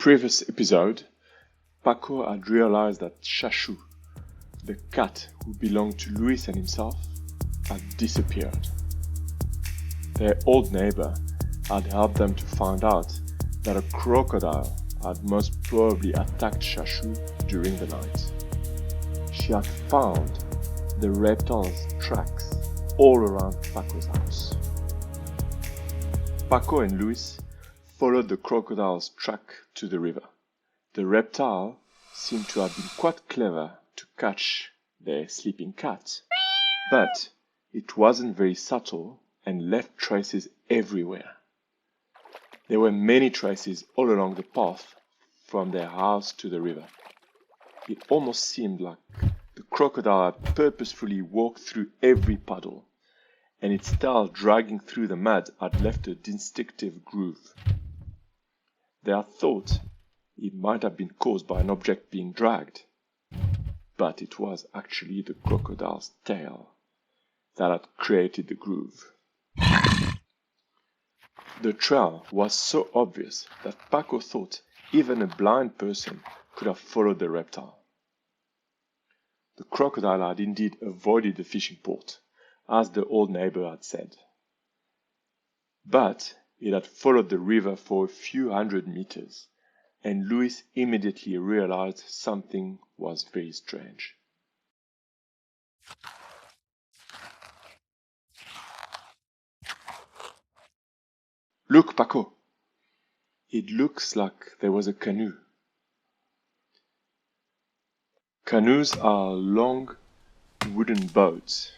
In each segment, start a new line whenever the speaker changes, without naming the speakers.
previous episode, Paco had realized that Chachou, the cat who belonged to Luis and himself, had disappeared. Their old neighbor had helped them to find out that a crocodile had most probably attacked Chachou during the night. She had found the reptile's tracks all around Paco's house. Paco and Luis followed the crocodile's track to the river. The reptile seemed to have been quite clever to catch their sleeping cat, but it wasn't very subtle and left traces everywhere. There were many traces all along the path from their house to the river. It almost seemed like the crocodile had purposefully walked through every puddle, and its tail dragging through the mud had left a distinctive groove. They had thought it might have been caused by an object being dragged, but it was actually the crocodile's tail that had created the groove. The trail was so obvious that Paco thought even a blind person could have followed the reptile. The crocodile had indeed avoided the fishing port, as the old neighbor had said. But it had followed the river for a few hundred meters, and Luis immediately realized something was very strange. "Look, Paco! It looks like there was a canoe." Canoes are long wooden boats,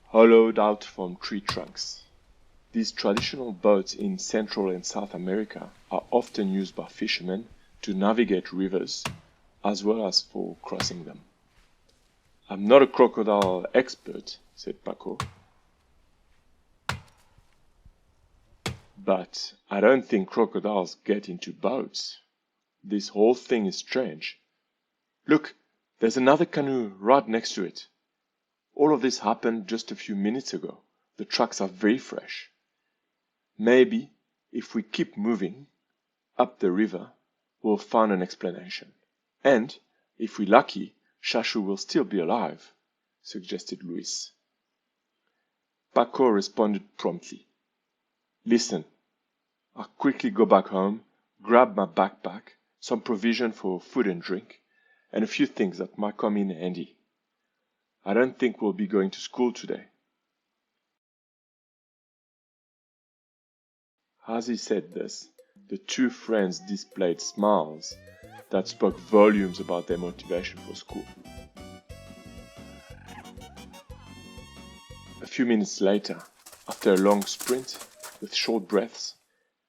hollowed out from tree trunks. These traditional boats in Central and South America are often used by fishermen to navigate rivers, as well as for crossing them. "I'm not a crocodile expert," said Paco, "but I don't think crocodiles get into boats. This whole thing is strange. Look, there's another canoe right next to it. All of this happened just a few minutes ago. The tracks are very fresh. Maybe, if we keep moving up the river, we'll find an explanation. And, if we're lucky, Chachou will still be alive," suggested Luis. Paco responded promptly. "Listen, I'll quickly go back home, grab my backpack, some provision for food and drink, and a few things that might come in handy. I don't think we'll be going to school today." As he said this, the two friends displayed smiles that spoke volumes about their motivation for school. A few minutes later, after a long sprint with short breaths,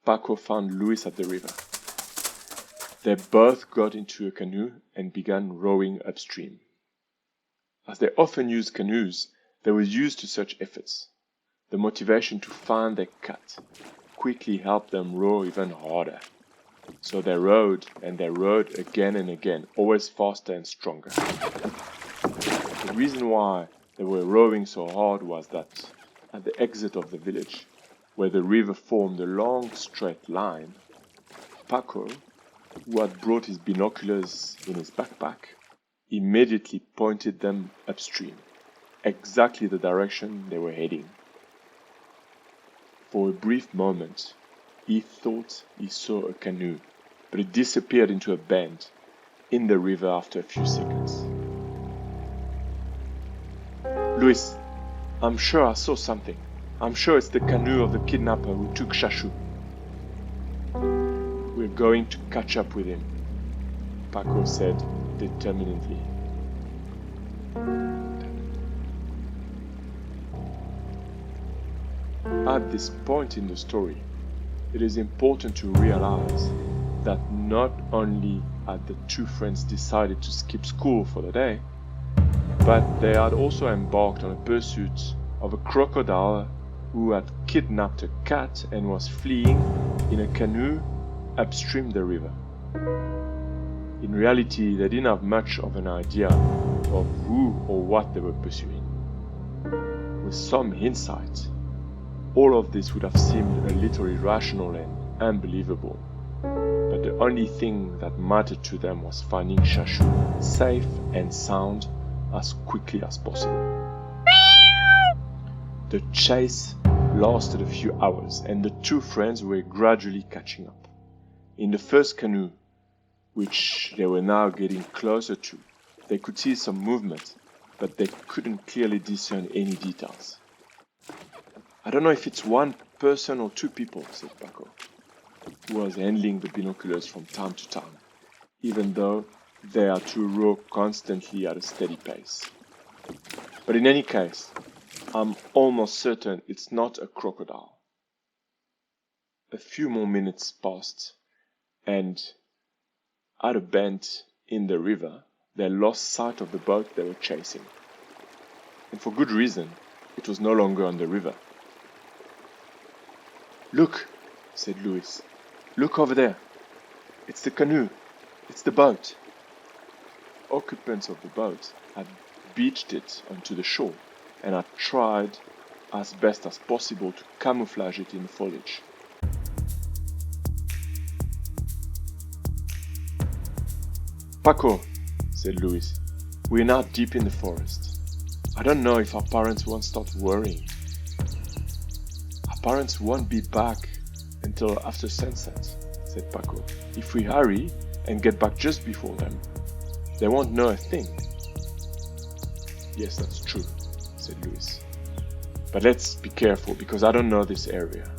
Paco found Luis at the river. They both got into a canoe and began rowing upstream. As they often used canoes, they were used to such efforts. The motivation to find their cat quickly helped them row even harder. So they rowed and they rowed again and again, always faster and stronger. The reason why they were rowing so hard was that at the exit of the village, where the river formed a long straight line, Paco, who had brought his binoculars in his backpack, immediately pointed them upstream, exactly the direction they were heading. For a brief moment, he thought he saw a canoe, but it disappeared into a bend in the river after a few seconds. "Luis, I'm sure I saw something. I'm sure it's the canoe of the kidnapper who took Chachou. We're going to catch up with him," Paco said determinedly. At this point in the story, it is important to realize that not only had the two friends decided to skip school for the day, but they had also embarked on a pursuit of a crocodile who had kidnapped a cat and was fleeing in a canoe upstream the river. In reality, they didn't have much of an idea of who or what they were pursuing. With some hindsight, all of this would have seemed a little irrational and unbelievable, but The only thing that mattered to them was finding Chachou safe and sound as quickly as possible. The chase lasted a few hours, and the two friends were gradually catching up. In the first canoe, which they were now getting closer to, they could see some movement, but they couldn't clearly discern any details. "I don't know if it's one person or two people," said Paco, who was handling the binoculars from time to time, even though they had to row constantly at a steady pace. "But in any case, I'm almost certain it's not a crocodile." A few more minutes passed, and at a bend in the river, they lost sight of the boat they were chasing. And for good reason, it was no longer on the river. "Look," said Luis. "Look over there. It's the canoe. It's the boat." Occupants of the boat had beached it onto the shore and had tried as best as possible to camouflage it in the foliage. "Paco," said Luis, "we're now deep in the forest. I don't know if our parents won't start worrying. Our parents won't be back until after sunset," said Paco. "If we hurry and get back just before them, they won't know a thing." "Yes, that's true," said Luis. "But let's be careful, because I don't know this area.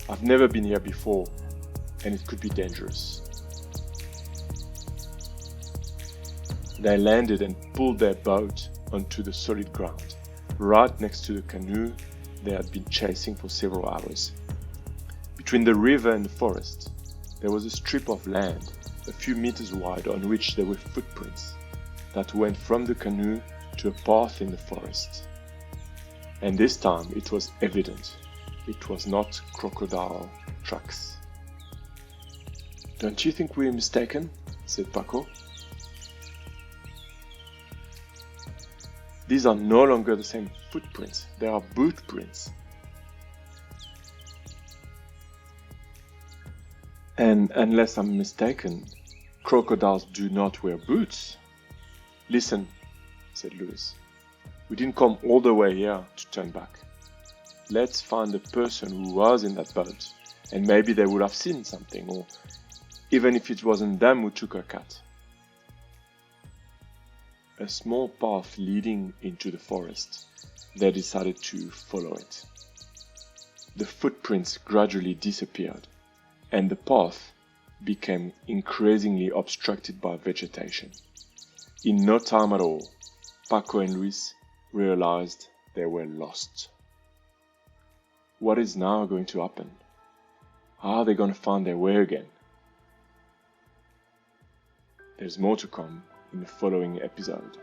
I've never been here before, and it could be dangerous." They landed and pulled their boat onto the solid ground, right next to the canoe they had been chasing for several hours. Between the river and the forest, there was a strip of land a few meters wide on which there were footprints that went from the canoe to a path in the forest. And this time it was evident it was not crocodile tracks. "Don't you think we're mistaken?" said Paco. "These are no longer the same footprints, they are boot prints." "And unless I'm mistaken, crocodiles do not wear boots." "Listen," said Luis. "We didn't come all the way here to turn back. Let's find the person who was in that boat, and maybe they would have seen something, or even if it wasn't them who took our cat." A small path leading into the forest, they decided to follow it. The footprints gradually disappeared, and the path became increasingly obstructed by vegetation. In no time at all, Paco and Luis realized they were lost. What is now going to happen? How are they going to find their way again? There's more to come in the following episode.